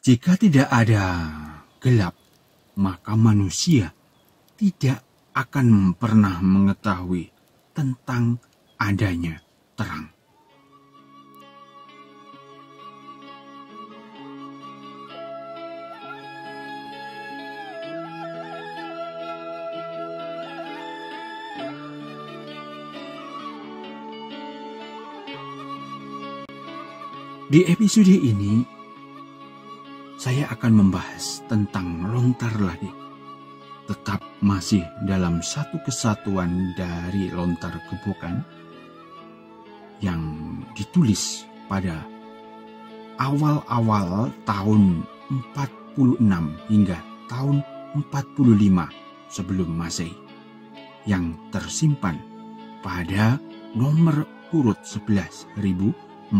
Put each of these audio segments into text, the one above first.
Jika tidak ada gelap, maka manusia tidak akan pernah mengetahui tentang adanya terang. Di episode ini, saya akan membahas tentang lontar ladi. Tetap masih dalam satu kesatuan dari lontar gebukan yang ditulis pada awal-awal tahun 46 hingga tahun 45 sebelum Masehi, yang tersimpan pada nomor urut 11.474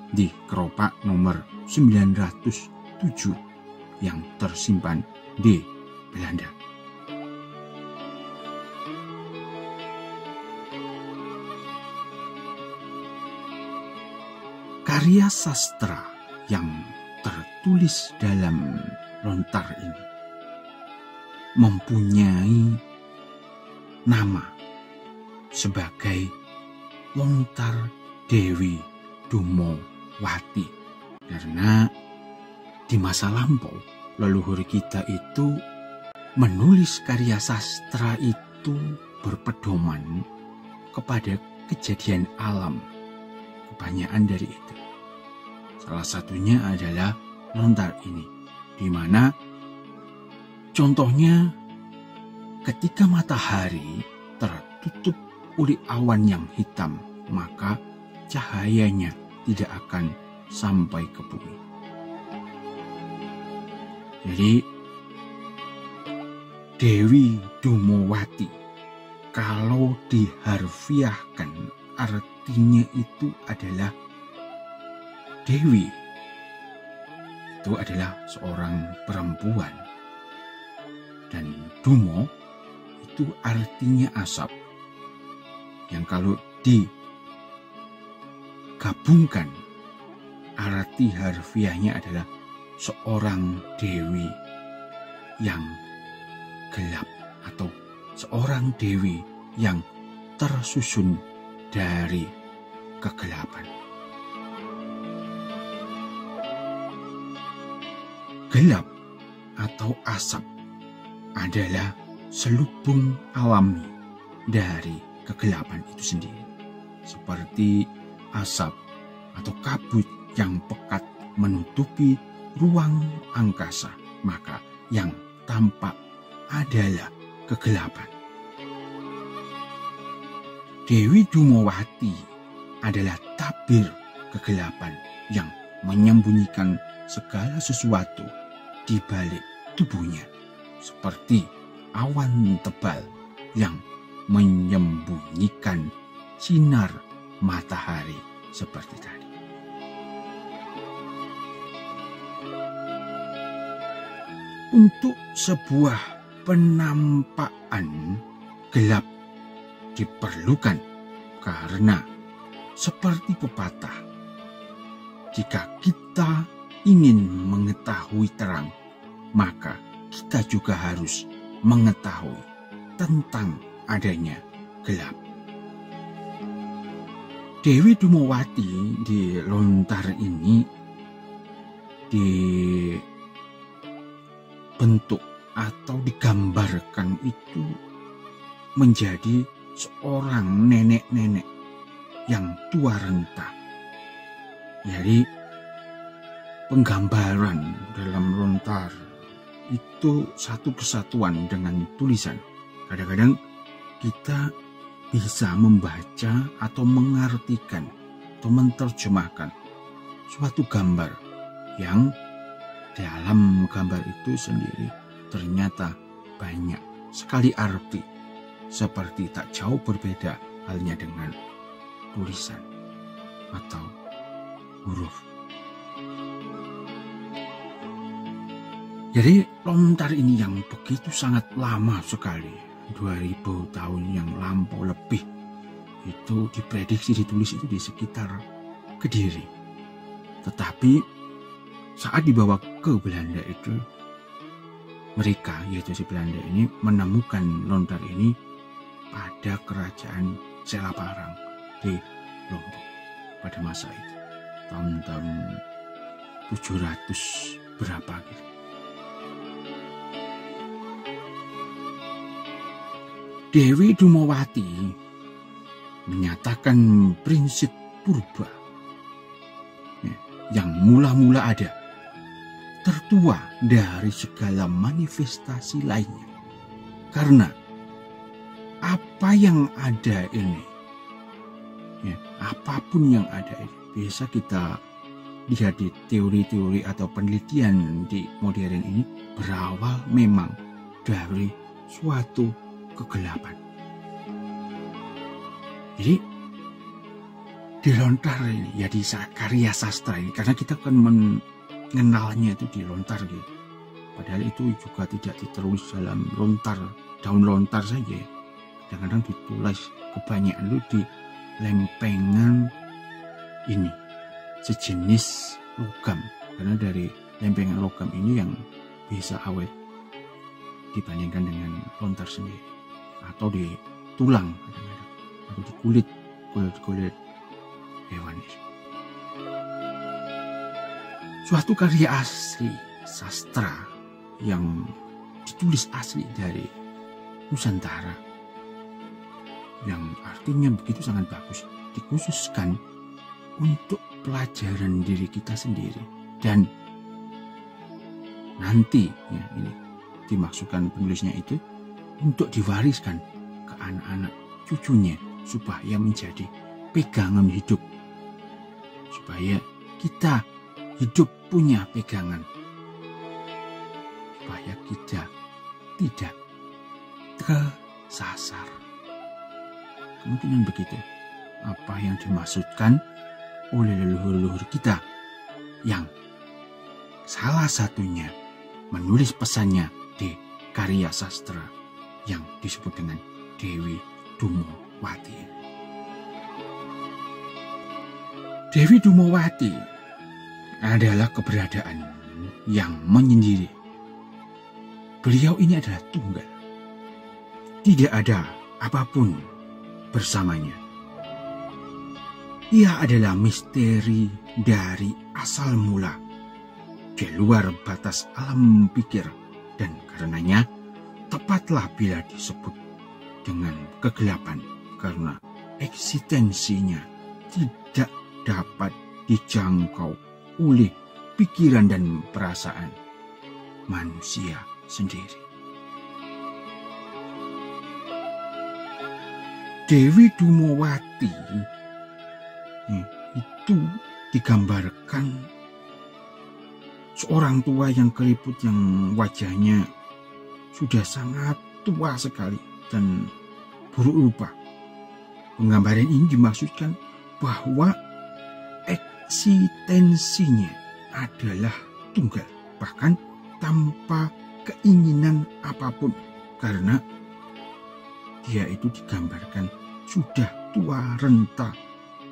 di keropak nomor 907 yang tersimpan di Belanda. Karya sastra yang tertulis dalam lontar ini mempunyai nama sebagai Lontar Dewi Dumowati, karena di masa lampau leluhur kita itu menulis karya sastra itu berpedoman kepada kejadian alam. Kebanyakan dari itu, salah satunya adalah lontar ini, di mana contohnya ketika matahari tertutup oleh awan yang hitam, maka cahayanya tidak akan sampai ke bumi. Jadi Dewi Dumowati kalau diharfiahkan artinya itu adalah Dewi. Itu adalah seorang perempuan. Dan Dumo itu artinya asap. Yang kalau digabungkan arti harfiahnya adalah seorang dewi yang gelap, atau seorang dewi yang tersusun dari kegelapan. Gelap atau asap adalah selubung alami dari kegelapan itu sendiri, seperti asap atau kabut yang pekat menutupi ruang angkasa, maka yang tampak adalah kegelapan. Dewi Dumowati adalah tabir kegelapan yang menyembunyikan segala sesuatu di balik tubuhnya, seperti awan tebal yang menyembunyikan sinar matahari seperti tadi. Untuk sebuah penampakan gelap diperlukan, karena seperti pepatah, jika kita ingin mengetahui terang, maka kita juga harus mengetahui tentang adanya gelap. Dewi Dumowati di lontar ini dibentuk atau digambarkan itu menjadi seorang nenek-nenek yang tua renta. Jadi penggambaran dalam lontar itu satu kesatuan dengan tulisan. Kadang-kadang kita bisa membaca atau mengartikan atau menerjemahkan suatu gambar yang dalam gambar itu sendiri ternyata banyak sekali arti, seperti tak jauh berbeda halnya dengan tulisan atau huruf. Jadi lontar ini yang begitu sangat lama sekali, 2000 tahun yang lampau lebih, itu diprediksi ditulis itu di sekitar Kediri. Tetapi saat dibawa ke Belanda itu, mereka, yaitu si Belanda ini, menemukan lontar ini pada kerajaan Selaparang di Lombok pada masa itu, tahun-tahun 700 berapa gitu. Dewi Dumawati menyatakan prinsip purba yang mula-mula ada, tertua dari segala manifestasi lainnya. Karena apa yang ada ini, apapun yang ada ini, bisa kita lihat di teori-teori atau penelitian di modern ini, berawal memang dari suatu kegelapan. Jadi di lontar ini, ya di karya sastra ini, karena kita akan mengenalnya itu di lontar gitu. Padahal itu juga tidak ditulis dalam lontar, daun lontar saja. Kadang-kadang ditulis kebanyakan itu di lempengan ini, sejenis logam. Karena dari lempengan logam ini yang bisa awet dibandingkan dengan lontar sendiri. Atau di tulang kadang-kadang, atau di kulit hewan itu. Suatu karya asli sastra yang ditulis asli dari Nusantara, yang artinya begitu sangat bagus, dikhususkan untuk pelajaran diri kita sendiri, dan nanti ya, ini dimaksudkan penulisnya itu untuk diwariskan ke anak-anak cucunya supaya menjadi pegangan hidup, supaya kita hidup punya pegangan, supaya kita tidak tersasar. Kemungkinan begitu apa yang dimaksudkan oleh leluhur-leluhur kita, yang salah satunya menulis pesannya di karya sastra yang disebut dengan Dewi Dumawati. Dewi Dumawati adalah keberadaan yang menyendiri. Beliau ini adalah tunggal. Tidak ada apapun bersamanya. Ia adalah misteri dari asal mula, di luar batas alam pikir, dan karenanya tepatlah bila disebut dengan kegelapan, karena eksistensinya tidak dapat dijangkau oleh pikiran dan perasaan manusia sendiri. Dewi Dumawati itu digambarkan seorang tua yang keriput, yang wajahnya sudah sangat tua sekali dan buruk rupa. Penggambaran ini dimaksudkan bahwa eksistensinya adalah tunggal, bahkan tanpa keinginan apapun, karena dia itu digambarkan sudah tua renta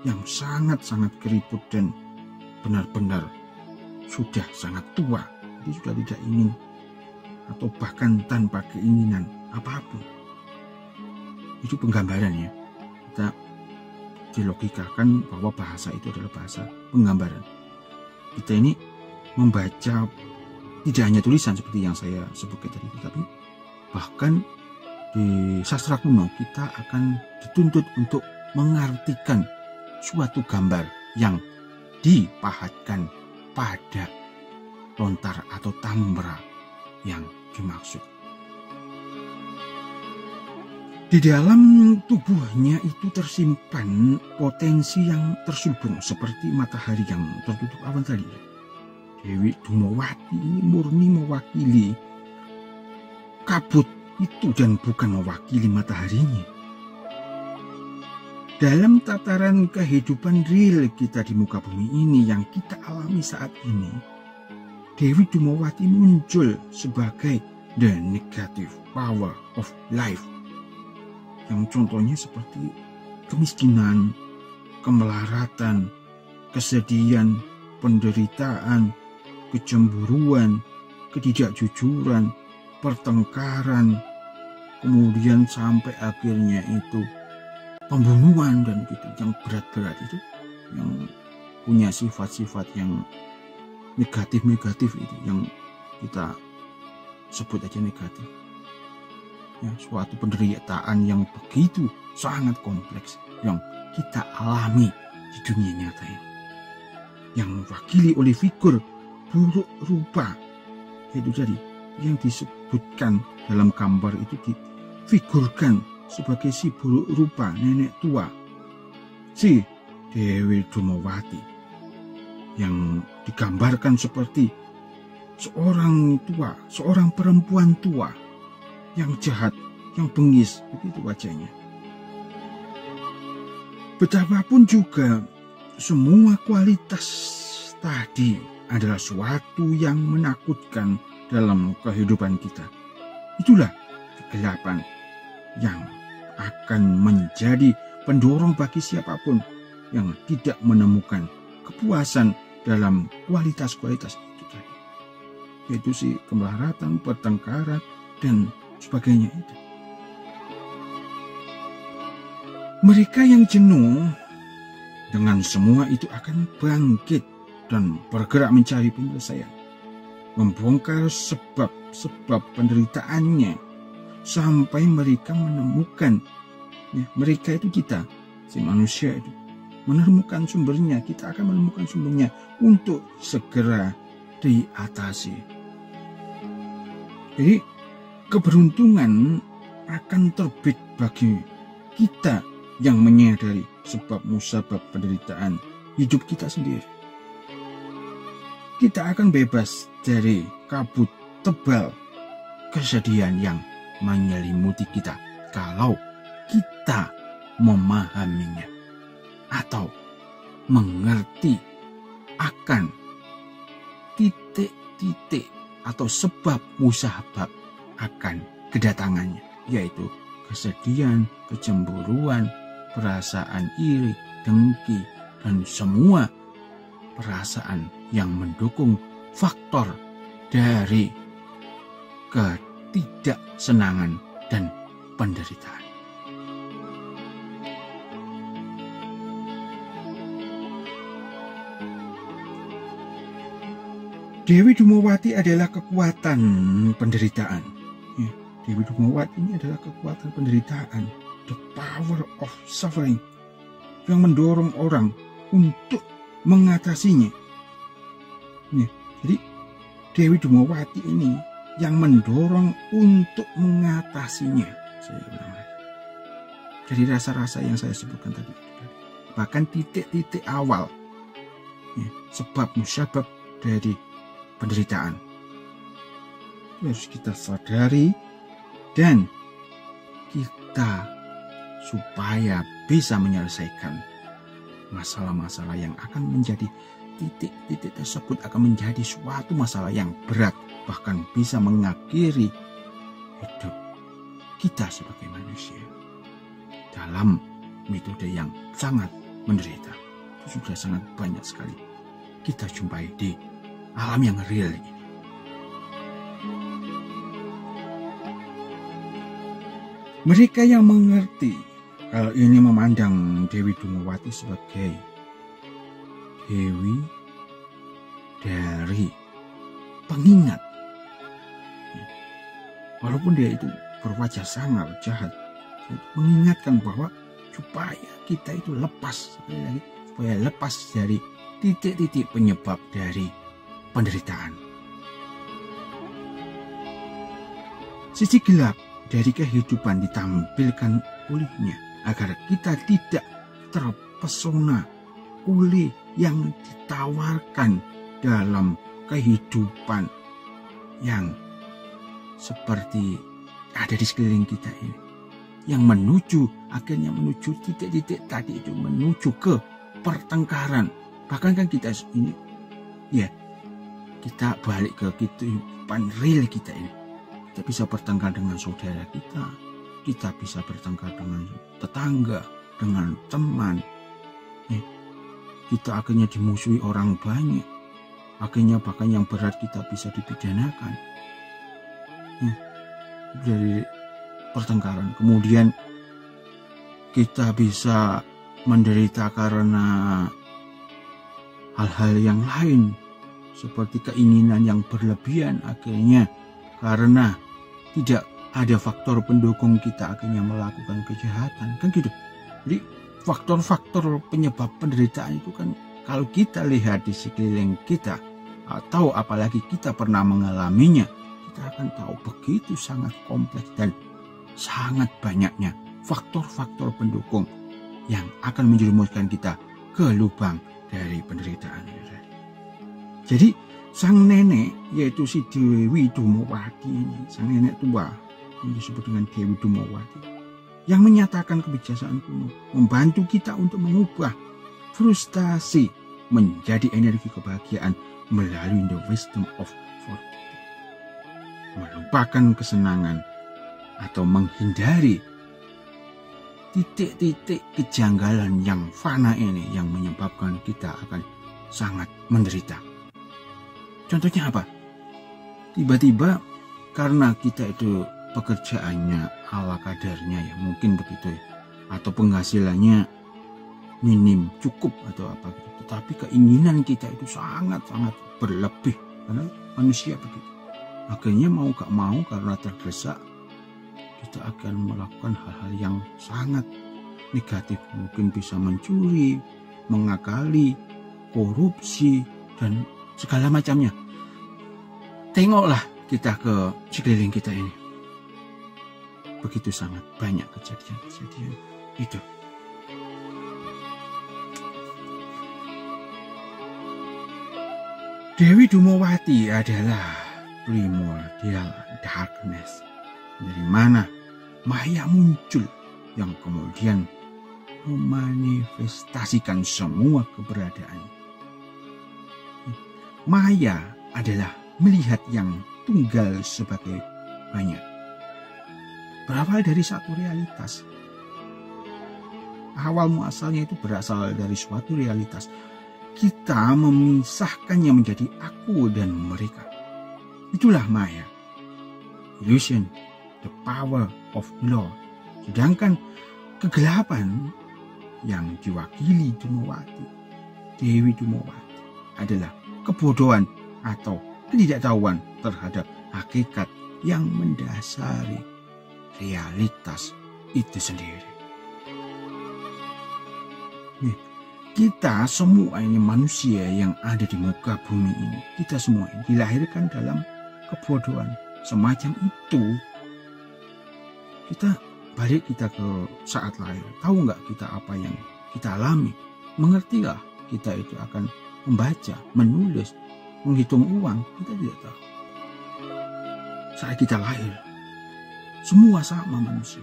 yang sangat-sangat keriput dan benar-benar sudah sangat tua. Dia sudah tidak ingin atau bahkan tanpa keinginan apapun. Itu penggambarannya. Kita dilogikakan bahwa bahasa itu adalah bahasa penggambaran. Kita ini membaca tidak hanya tulisan seperti yang saya sebutkan tadi, tapi bahkan di sastra kuno kita akan dituntut untuk mengartikan suatu gambar yang dipahatkan pada lontar atau tambra yang dimaksud. Di dalam tubuhnya itu tersimpan potensi yang terselubung seperti matahari yang tertutup awan tadi. Dewi Dumawati ini murni mewakili kabut itu dan bukan mewakili mataharinya. Dalam tataran kehidupan real kita di muka bumi ini yang kita alami saat ini, Dewi Dumawati muncul sebagai the negative power of life, yang contohnya seperti kemiskinan, kemelaratan, kesedihan, penderitaan, kecemburuan, ketidakjujuran, pertengkaran, kemudian sampai akhirnya itu pembunuhan dan gitu, yang berat-berat itu, yang punya sifat-sifat yang negatif-negatif itu, yang kita sebut aja negatif. Ya, suatu penderitaan yang begitu sangat kompleks yang kita alami di dunia nyata ini, yang diwakili oleh figur buruk rupa, yaitu tadi yang disebutkan dalam gambar itu difigurkan sebagai si buruk rupa nenek tua, si Dewi Dumawati, yang digambarkan seperti seorang tua, seorang perempuan tua yang jahat, yang bengis, begitu wajahnya. Betapapun juga semua kualitas tadi adalah suatu yang menakutkan dalam kehidupan kita. Itulah kegelapan yang akan menjadi pendorong bagi siapapun yang tidak menemukan kepuasan dalam kualitas-kualitas itu tadi, yaitu si kemelaratan, pertengkaran, dan sebagainya itu. Mereka yang jenuh dengan semua itu akan bangkit dan bergerak mencari penyelesaian, membongkar sebab-sebab penderitaannya sampai mereka menemukan, ya, mereka itu kita, si manusia itu menemukan sumbernya. Kita akan menemukan sumbernya untuk segera diatasi. Jadi keberuntungan akan terbit bagi kita yang menyadari sebab musabab penderitaan hidup kita sendiri. Kita akan bebas dari kabut tebal kesedihan yang menyelimuti kita kalau kita memahaminya atau mengerti akan titik-titik atau sebab musabab akan kedatangannya, yaitu kesedihan, kecemburuan, perasaan iri, dengki, dan semua perasaan yang mendukung faktor dari ketidaksenangan dan penderitaan. Dewi Dumawati adalah kekuatan penderitaan. Ya, Dewi Dumawati ini adalah kekuatan penderitaan, the power of suffering, yang mendorong orang untuk mengatasinya. Ya, jadi Dewi Dumawati ini yang mendorong untuk mengatasinya. Saya ulang lagi. Dari rasa-rasa yang saya sebutkan tadi, bahkan titik-titik awal, ya, sebab musabab dari penderitaan harus kita sadari dan kita supaya bisa menyelesaikan masalah-masalah yang akan menjadi titik-titik tersebut akan menjadi suatu masalah yang berat, bahkan bisa mengakhiri hidup kita sebagai manusia dalam metode yang sangat menderita. Itu sudah sangat banyak sekali kita jumpai di alam yang real ini. Mereka yang mengerti hal ini memandang Dewi Dumawati sebagai dewi dari pengingat. Walaupun dia itu berwajah sangat jahat, mengingatkan bahwa supaya kita itu lepas, supaya lepas dari titik-titik penyebab dari penderitaan. Sisi gelap dari kehidupan ditampilkan olehnya agar kita tidak terpesona oleh yang ditawarkan dalam kehidupan yang seperti ada di sekeliling kita ini, yang akhirnya menuju titik-titik tadi itu, menuju ke pertengkaran. Bahkan kan kita ini, ya, kita balik ke kehidupan real kita ini. Kita bisa bertengkar dengan saudara kita bisa bertengkar dengan tetangga, dengan teman. kita akhirnya dimusuhi orang banyak. Akhirnya bahkan yang berat kita bisa dipidanakan. Dari pertengkaran. Kemudian kita bisa menderita karena hal-hal yang lain. Seperti keinginan yang berlebihan akhirnya karena tidak ada faktor pendukung kita akhirnya melakukan kejahatan. Kan gitu. Jadi faktor-faktor penyebab penderitaan itu kan kalau kita lihat di sekeliling kita atau apalagi kita pernah mengalaminya, kita akan tahu begitu sangat kompleks dan sangat banyaknya faktor-faktor pendukung yang akan menjerumuskan kita ke lubang dari penderitaan. Jadi sang nenek, yaitu si Dewi Dumawati ini, sang nenek tua yang disebut dengan Dewi Dumawati, yang menyatakan kebijaksanaan kuno, membantu kita untuk mengubah frustasi menjadi energi kebahagiaan melalui the wisdom of fortitude. Melupakan kesenangan atau menghindari titik-titik kejanggalan yang fana ini yang menyebabkan kita akan sangat menderita. Contohnya apa? Tiba-tiba karena kita itu pekerjaannya ala kadarnya ya, mungkin begitu ya, atau penghasilannya minim, cukup atau apa gitu. Tetapi keinginan kita itu sangat-sangat berlebih karena manusia begitu. Akhirnya mau gak mau karena terdesak kita akan melakukan hal-hal yang sangat negatif. Mungkin bisa mencuri, mengakali, korupsi, dan segala macamnya. Tengoklah kita ke sekeliling kita ini. Begitu sangat banyak kejadian-kejadian itu. Dewi Dumawati adalah primordial darkness, dari mana Maya muncul yang kemudian memanifestasikan semua keberadaan. Maya adalah melihat yang tunggal sebagai banyak. Berawal dari satu realitas. Awal muasalnya itu berasal dari suatu realitas. Kita memisahkannya menjadi aku dan mereka. Itulah Maya. Illusion, the power of law. Sedangkan kegelapan yang diwakili Dumawati, Dewi Dumawati, adalah kebodohan atau ketidaktahuan terhadap hakikat yang mendasari realitas itu sendiri. Kita semua ini manusia yang ada di muka bumi ini, kita semua ini dilahirkan dalam kebodohan semacam itu. Kita balik kita ke saat lahir, tahu nggak kita apa yang kita alami? Mengertilah kita itu akan membaca, menulis, menghitung uang, kita tidak tahu. Saat kita lahir, semua sama manusia.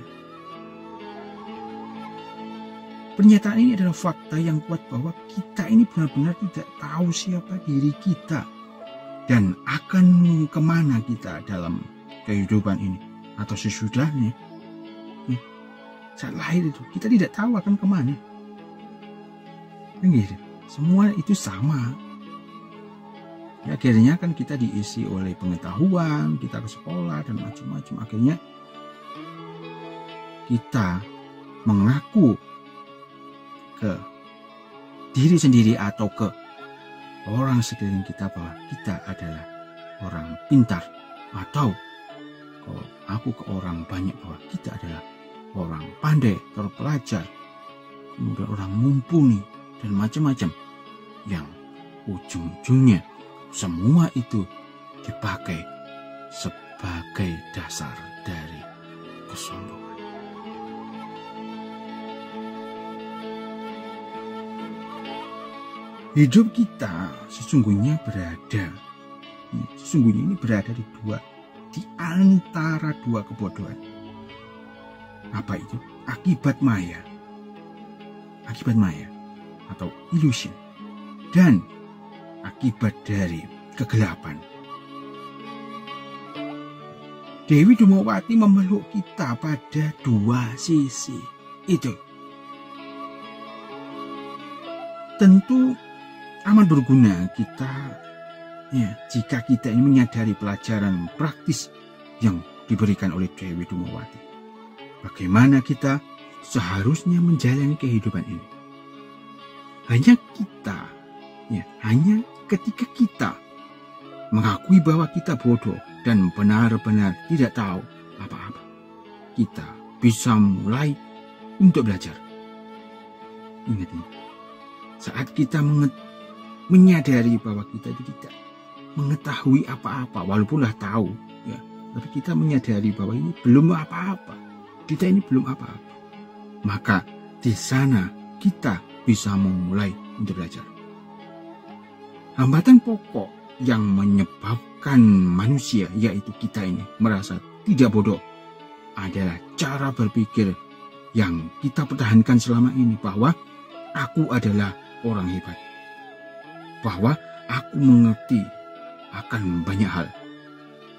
Pernyataan ini adalah fakta yang kuat bahwa kita ini benar-benar tidak tahu siapa diri kita dan akan kemana kita dalam kehidupan ini atau sesudahnya. Saat lahir itu kita tidak tahu akan kemana. Gitu. Semua itu sama. Ya, akhirnya kan kita diisi oleh pengetahuan, kita ke sekolah dan macam-macam. Akhirnya kita mengaku ke diri sendiri atau ke orang sekeliling kita bahwa kita adalah orang pintar, atau kalau aku ke orang banyak bahwa kita adalah orang pandai, terpelajar, kemudian orang mumpuni dan macam-macam, yang ujung-ujungnya semua itu dipakai sebagai dasar dari kesombongan. Hidup kita sesungguhnya ini berada di antara dua kebodohan. Apa itu? Akibat maya atau illusion, dan akibat dari kegelapan. Dewi Dumawati memeluk kita pada dua sisi itu. tentu amat berguna jika kita ini menyadari pelajaran praktis yang diberikan oleh Dewi Dumawati. Bagaimana kita seharusnya menjalani kehidupan ini. Hanya ketika kita mengakui bahwa kita bodoh dan benar-benar tidak tahu apa-apa, kita bisa mulai untuk belajar. Ingat ini, saat kita menyadari bahwa kita tidak mengetahui apa-apa, walaupun tahu, tapi kita menyadari bahwa ini belum apa-apa, kita ini belum apa-apa, maka di sana kita bisa memulai untuk belajar. Hambatan pokok yang menyebabkan manusia, yaitu kita ini, merasa tidak bodoh adalah cara berpikir yang kita pertahankan selama ini, bahwa aku adalah orang hebat, bahwa aku mengerti akan banyak hal,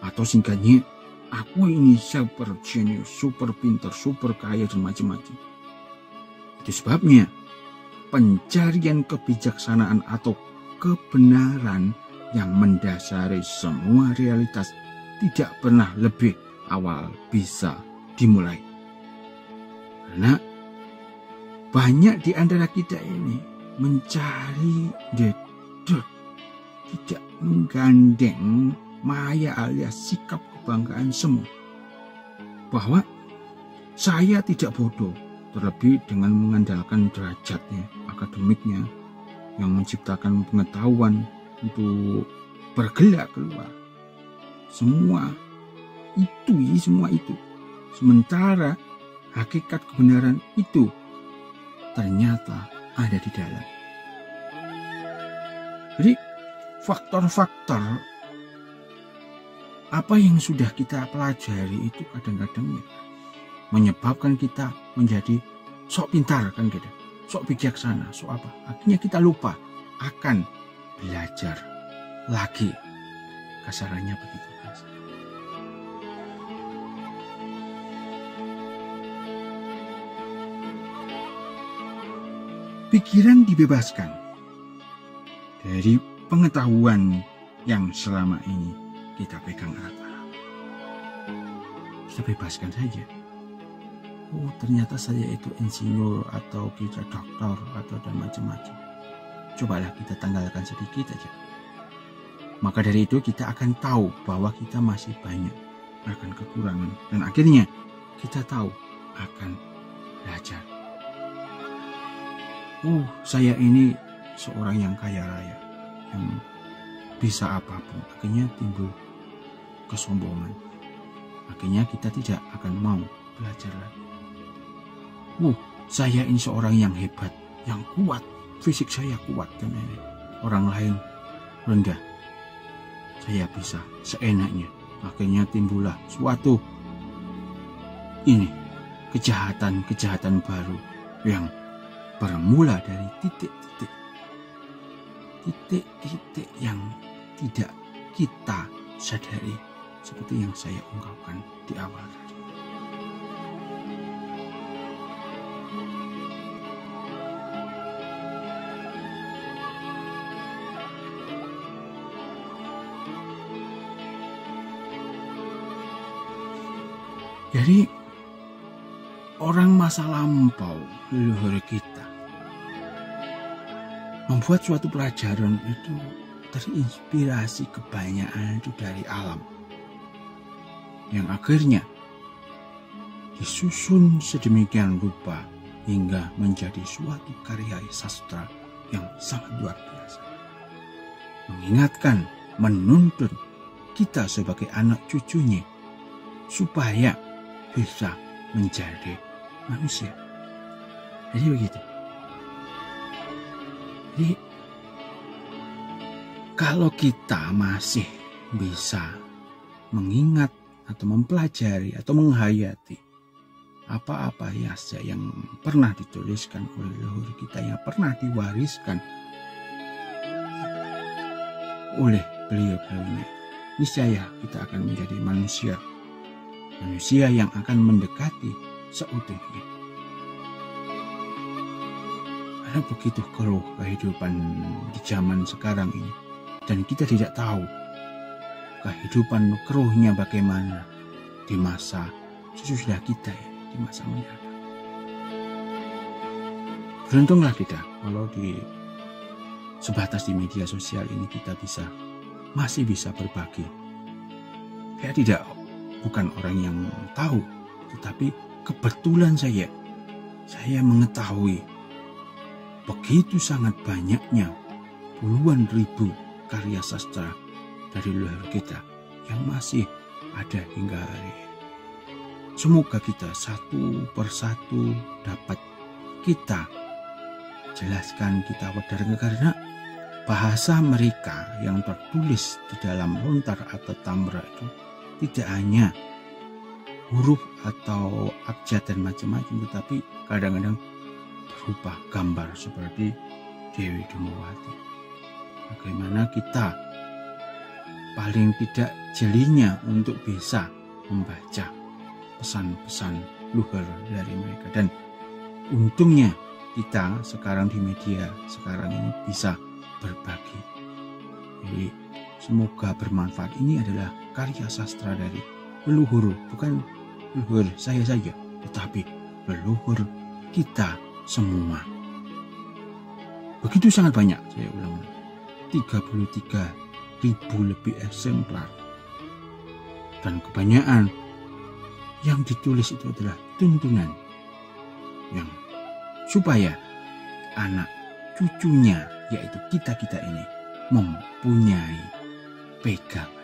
atau singkatnya, aku ini super genius, super pintar, super kaya, dan macam-macam. Itu sebabnya pencarian kebijaksanaan atau kebenaran yang mendasari semua realitas tidak pernah lebih awal bisa dimulai. Karena banyak di antara kita ini mencari the truth, tidak menggandeng maya alias sikap kebanggaan semu, bahwa saya tidak bodoh, terlebih dengan mengandalkan derajatnya, akademiknya, yang menciptakan pengetahuan untuk bergerak keluar. Semua itu. Sementara hakikat kebenaran itu ternyata ada di dalam. Jadi faktor-faktor apa yang sudah kita pelajari itu kadang-kadang menyebabkan kita menjadi sok pintar, kan gitu, sok bijaksana, sok apa. Akhirnya kita lupa akan belajar lagi. Kasarannya begitu. Pikiran dibebaskan dari pengetahuan yang selama ini kita pegang erat-erat. Kita bebaskan saja. Oh, ternyata saya itu insinyur atau kita doktor atau dan macam-macam. Cobalah kita tanggalkan sedikit aja. Maka dari itu kita akan tahu bahwa kita masih banyak akan kekurangan, dan akhirnya kita tahu akan belajar. Oh, saya ini seorang yang kaya raya, yang bisa apapun. Akhirnya timbul kesombongan. Akhirnya kita tidak akan mau belajar lagi. Saya ini seorang yang hebat, yang kuat. Fisik saya kuat, dan orang lain rendah. Saya bisa seenaknya. Akhirnya timbullah suatu kejahatan baru yang bermula dari titik-titik yang tidak kita sadari, seperti yang saya ungkapkan di awal tadi. Jadi orang masa lampau, leluhur kita, membuat suatu pelajaran itu terinspirasi kebanyakan itu dari alam, yang akhirnya disusun sedemikian rupa hingga menjadi suatu karya sastra yang sangat luar biasa, mengingatkan, menuntun kita sebagai anak cucunya supaya bisa menjadi manusia. Jadi begitu. Jadi kalau kita masih bisa mengingat atau mempelajari atau menghayati apa-apa yang pernah dituliskan oleh leluhur kita, yang pernah diwariskan oleh beliau-beliau, niscaya kita akan menjadi manusia yang akan mendekati seutuhnya. Karena begitu keruh kehidupan di zaman sekarang ini. Dan kita tidak tahu kehidupan keruhnya bagaimana di masa sesudah kita ya, di masa mendatang. Beruntunglah kita kalau sebatas di media sosial ini kita masih bisa berbagi. Saya bukan orang yang tahu, tetapi kebetulan saya mengetahui begitu sangat banyaknya puluhan ribu karya sastra dari leluhur kita yang masih ada hingga hari ini. Semoga kita satu persatu dapat kita jelaskan, kita wadarkan, karena bahasa mereka yang tertulis di dalam lontar atau tambra itu tidak hanya huruf atau abjad dan macam-macam, tetapi kadang-kadang berupa gambar seperti Dewi Dumawati. Bagaimana kita paling tidak jelinya untuk bisa membaca pesan-pesan luhur dari mereka. Dan untungnya kita sekarang di media sekarang ini bisa berbagi. Jadi semoga bermanfaat. Ini adalah karya sastra dari leluhur, bukan leluhur saya saja, tetapi leluhur kita semua. Begitu sangat banyak, saya ulang, 33.000 lebih eksemplar. Dan kebanyakan yang ditulis itu adalah tuntunan yang supaya anak cucunya, yaitu kita-kita ini, mempunyai pegangan.